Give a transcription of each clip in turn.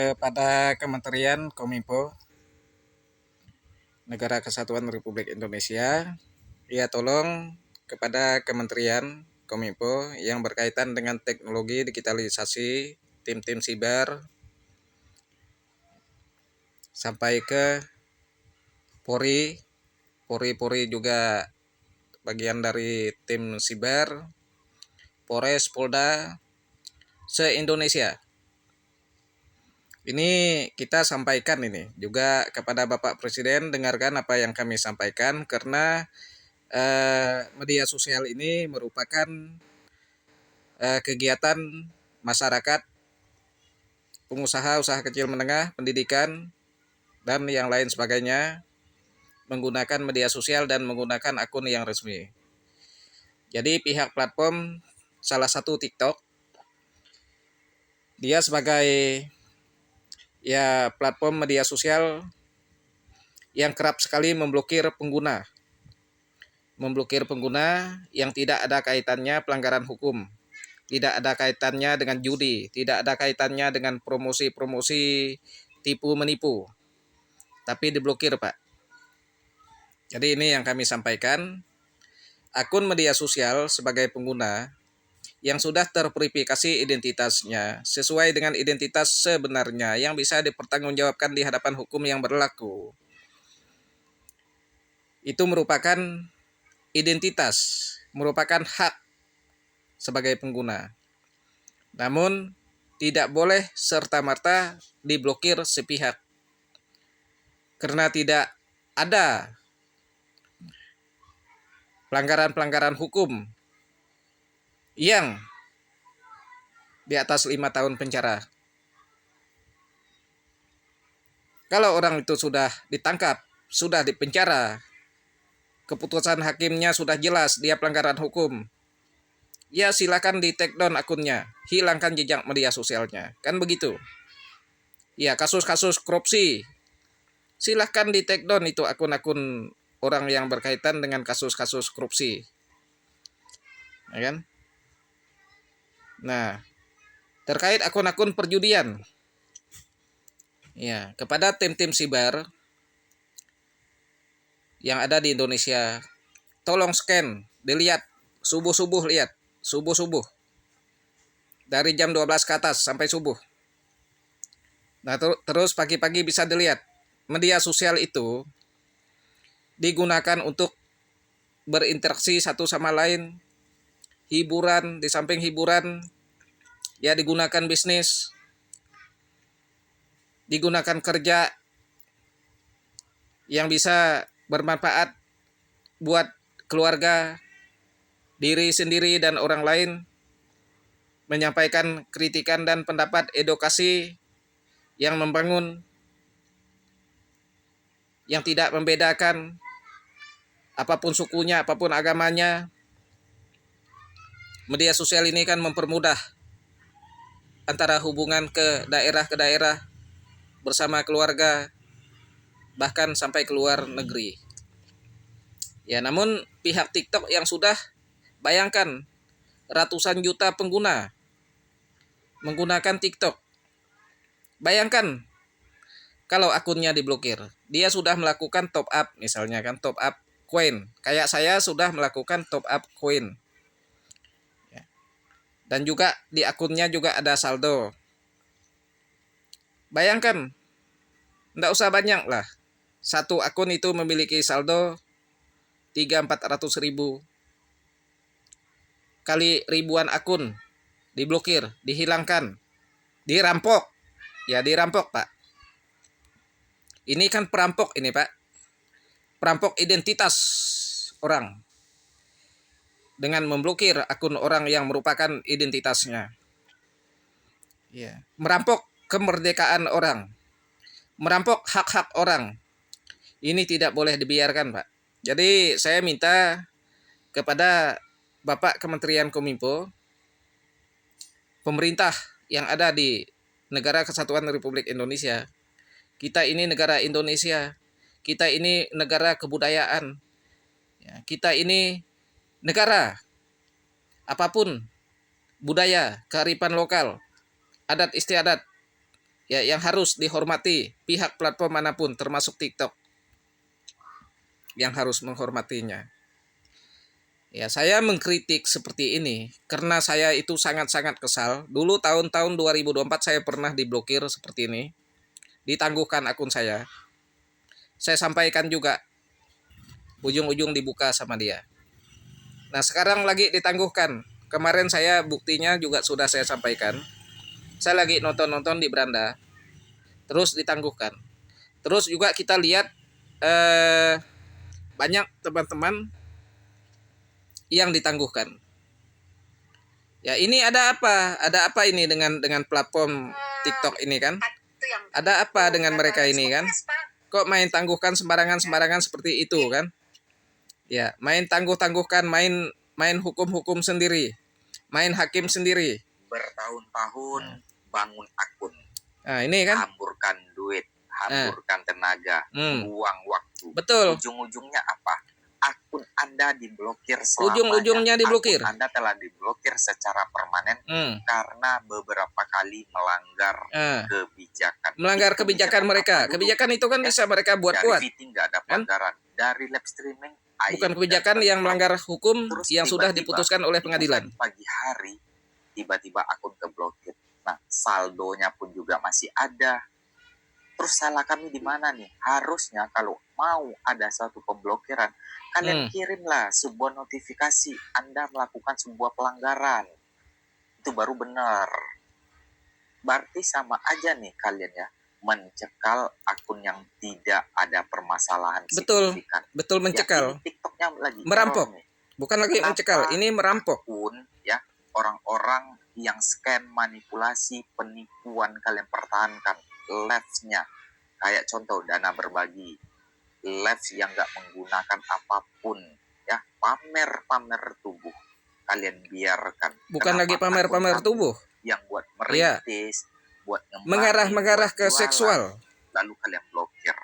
kepada Kementerian Kominfo Negara Kesatuan Republik Indonesia, ya tolong kepada Kementerian Kominfo yang berkaitan dengan teknologi digitalisasi, tim-tim siber, sampai ke Polri. Polri juga bagian dari tim siber, Polres, Polda, se-Indonesia. Ini kita sampaikan ini juga kepada Bapak Presiden, dengarkan apa yang kami sampaikan karena media sosial ini merupakan kegiatan masyarakat, pengusaha, usaha kecil menengah, pendidikan, dan yang lain sebagainya menggunakan media sosial dan menggunakan akun yang resmi. Jadi pihak platform salah satu TikTok, dia sebagai platform media sosial yang kerap sekali memblokir pengguna yang tidak ada kaitannya pelanggaran hukum, tidak ada kaitannya dengan judi, tidak ada kaitannya dengan promosi-promosi tipu menipu, tapi diblokir, Pak. Jadi ini yang kami sampaikan, akun media sosial sebagai pengguna yang sudah terverifikasi identitasnya sesuai dengan identitas sebenarnya yang bisa dipertanggungjawabkan di hadapan hukum yang berlaku, itu merupakan identitas, merupakan hak sebagai pengguna. Namun tidak boleh serta-merta diblokir sepihak karena tidak ada pelanggaran-pelanggaran hukum yang di atas 5 tahun penjara. Kalau orang itu sudah ditangkap, sudah dipenjara, keputusan hakimnya sudah jelas dia pelanggaran hukum, ya silakan di take down akunnya, hilangkan jejak media sosialnya, kan begitu. Ya, kasus-kasus korupsi, silahkan di take down itu akun-akun orang yang berkaitan dengan kasus-kasus korupsi, ya kan? Nah, terkait akun-akun perjudian, ya kepada tim-tim siber yang ada di Indonesia, tolong scan, dilihat subuh-subuh, lihat subuh-subuh dari jam 12 ke atas sampai subuh. Nah, terus pagi-pagi bisa dilihat media sosial itu digunakan untuk berinteraksi satu sama lain, hiburan, di samping hiburan ya digunakan bisnis, digunakan kerja yang bisa bermanfaat buat keluarga, diri sendiri dan orang lain, menyampaikan kritikan dan pendapat edukasi yang membangun, yang tidak membedakan apapun sukunya, apapun agamanya. Media sosial ini kan mempermudah antara hubungan ke daerah bersama keluarga, bahkan sampai keluar negeri. Ya, namun pihak TikTok yang sudah, bayangkan, ratusan juta pengguna menggunakan TikTok. Bayangkan kalau akunnya diblokir, dia sudah melakukan top up, misalnya kan top up koin. Kayak saya sudah melakukan top up koin. Dan juga di akunnya juga ada saldo. Bayangkan, tidak usah banyak lah. Satu akun itu memiliki saldo 300-400 ribu. Kali ribuan akun diblokir, dihilangkan, dirampok. Ya dirampok, Pak. Ini kan perampok ini, Pak. Perampok identitas orang dengan memblokir akun orang yang merupakan identitasnya. Ya, merampok kemerdekaan orang, merampok hak-hak orang. Ini tidak boleh dibiarkan, Pak. Jadi saya minta kepada Bapak Kementerian Kominfo, pemerintah yang ada di Negara Kesatuan Republik Indonesia. Kita ini negara Indonesia, kita ini negara kebudayaan, kita ini negara apapun budaya, kearifan lokal, adat istiadat, ya yang harus dihormati pihak platform manapun termasuk TikTok yang harus menghormatinya. Ya, saya mengkritik seperti ini karena saya itu sangat-sangat kesal. Dulu tahun-tahun 2024 saya pernah diblokir seperti ini. Ditangguhkan akun saya. Saya sampaikan juga, ujung-ujung dibuka sama dia. Nah, sekarang lagi ditangguhkan. Kemarin saya buktinya juga sudah saya sampaikan. Saya lagi nonton-nonton di beranda. Terus ditangguhkan. Terus juga kita lihat banyak teman-teman yang ditangguhkan. Ya, ini ada apa? Ada apa ini dengan platform TikTok ini kan? Ada apa dengan mereka ini kan? Kok main tangguhkan sembarangan seperti itu kan? Ya, main tangguh-tangguhkan, main hukum-hukum sendiri. Main hakim sendiri. Bertahun-tahun bangun akun. Nah, ini kan hamburkan duit, hamburkan tenaga, buang waktu. Betul. Ujung-ujungnya apa? Akun Anda diblokir selamanya. Ujung-ujungnya diblokir. Akun Anda telah diblokir secara permanen karena beberapa kali melanggar kebijakan. Melanggar kebijakan mereka. Kebijakan itu kan bisa mereka buat kuat. Dari VT nggak ada pelanggaran. Dari live streaming bukan kebijakan yang melanggar hukum yang sudah diputuskan oleh pengadilan. Pagi hari tiba-tiba akun keblokir. Nah, saldonya pun juga masih ada. Terus salah kami di mana nih? Harusnya kalau mau ada suatu pemblokiran, kalian kirimlah sebuah notifikasi Anda melakukan sebuah pelanggaran. Itu baru benar. Berarti sama aja nih kalian ya, mencekal akun yang tidak ada permasalahan signifikan. Betul mencekal. Ya, TikToknya lagi merampok. Bukan lagi mencekal, ini merampok. Akun ya, orang-orang yang scam, manipulasi, penipuan kalian pertahankan live-nya. Kayak contoh dana berbagi, live yang gak menggunakan apapun ya, pamer tubuh kalian biarkan. Bukan lagi pamer tubuh yang buat merintis, buat mengarah ke seksual, lalu kalian blokir.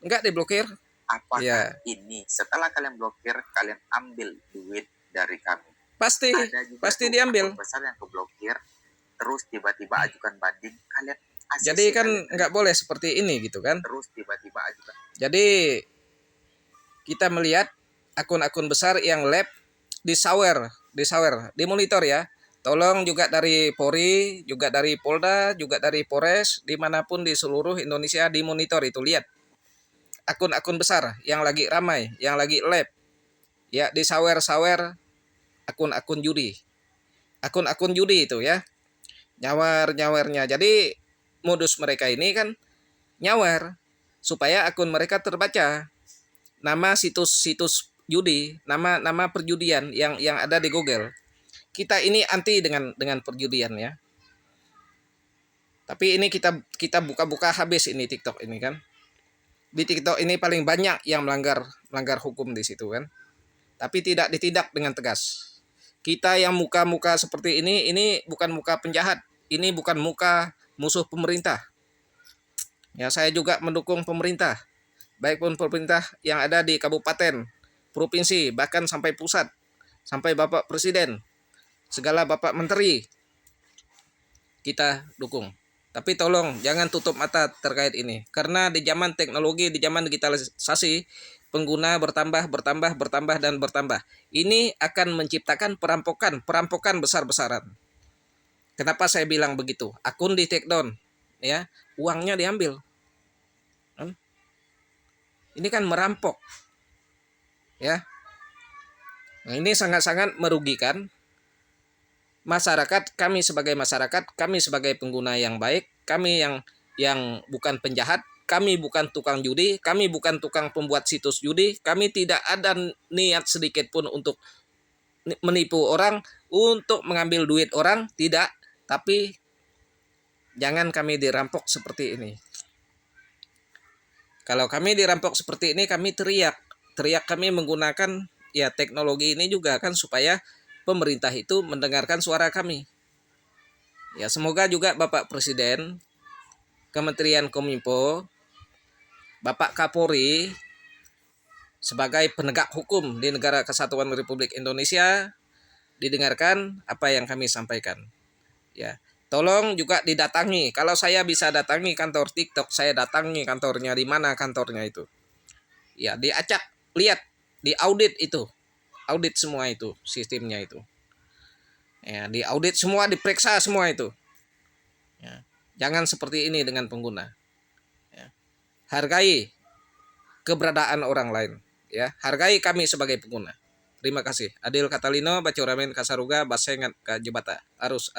Enggak diblokir. Apakah ini setelah kalian blokir, kalian ambil duit dari kami? Pasti diambil. Besar yang keblokir, terus tiba-tiba ajukan banding, kalian jadi kan nggak boleh seperti ini gitu kan. Terus tiba-tiba ajukan. Jadi kita melihat akun-akun besar yang lab disawer, dimonitor ya. Tolong juga dari Polri, juga dari Polda, juga dari Polres, dimanapun di seluruh Indonesia dimonitor itu, lihat akun-akun besar yang lagi ramai, yang lagi lab, ya disawer akun-akun judi itu ya, nyawarnya. Jadi modus mereka ini kan nyawar supaya akun mereka terbaca, nama situs judi, nama perjudian yang ada di Google. Kita ini anti dengan perjudian ya. Tapi ini kita buka-buka habis ini TikTok ini kan. Di TikTok ini paling banyak yang melanggar hukum di situ kan. Tapi tidak ditindak dengan tegas. Kita yang muka-muka seperti ini bukan muka penjahat. Ini bukan muka musuh pemerintah. Ya, saya juga mendukung pemerintah. Baik pun pemerintah yang ada di kabupaten, provinsi, bahkan sampai pusat, sampai Bapak Presiden, segala Bapak Menteri, kita dukung. Tapi tolong jangan tutup mata terkait ini. Karena di zaman teknologi, di zaman digitalisasi, pengguna bertambah dan bertambah. Ini akan menciptakan perampokan besar-besaran. Kenapa saya bilang begitu? Akun di take down, ya, uangnya diambil. Ini kan merampok, ya. Nah, ini sangat-sangat merugikan masyarakat. Kami sebagai masyarakat, kami sebagai pengguna yang baik, kami yang bukan penjahat, kami bukan tukang judi, kami bukan tukang pembuat situs judi, kami tidak ada niat sedikit pun untuk menipu orang, untuk mengambil duit orang, tidak. Tapi jangan kami dirampok seperti ini. Kalau kami dirampok seperti ini, kami teriak kami menggunakan ya teknologi ini juga kan supaya pemerintah itu mendengarkan suara kami. Ya, semoga juga Bapak Presiden, Kementerian Kominfo, Bapak Kapolri sebagai penegak hukum di Negara Kesatuan Republik Indonesia didengarkan apa yang kami sampaikan. Ya, Tolong juga didatangi. Kalau saya bisa datangi kantor TikTok, saya datangi kantornya, di mana kantornya itu. Ya, diacak, lihat, diaudit itu. Audit semua itu, sistemnya itu. Ya, diaudit semua, diperiksa semua itu. Ya. Jangan seperti ini dengan pengguna. Ya. Hargai keberadaan orang lain. Ya, hargai kami sebagai pengguna. Terima kasih. Adil Katalino, Bacuramen Kasaruga, Basengat Kajebata. Arus.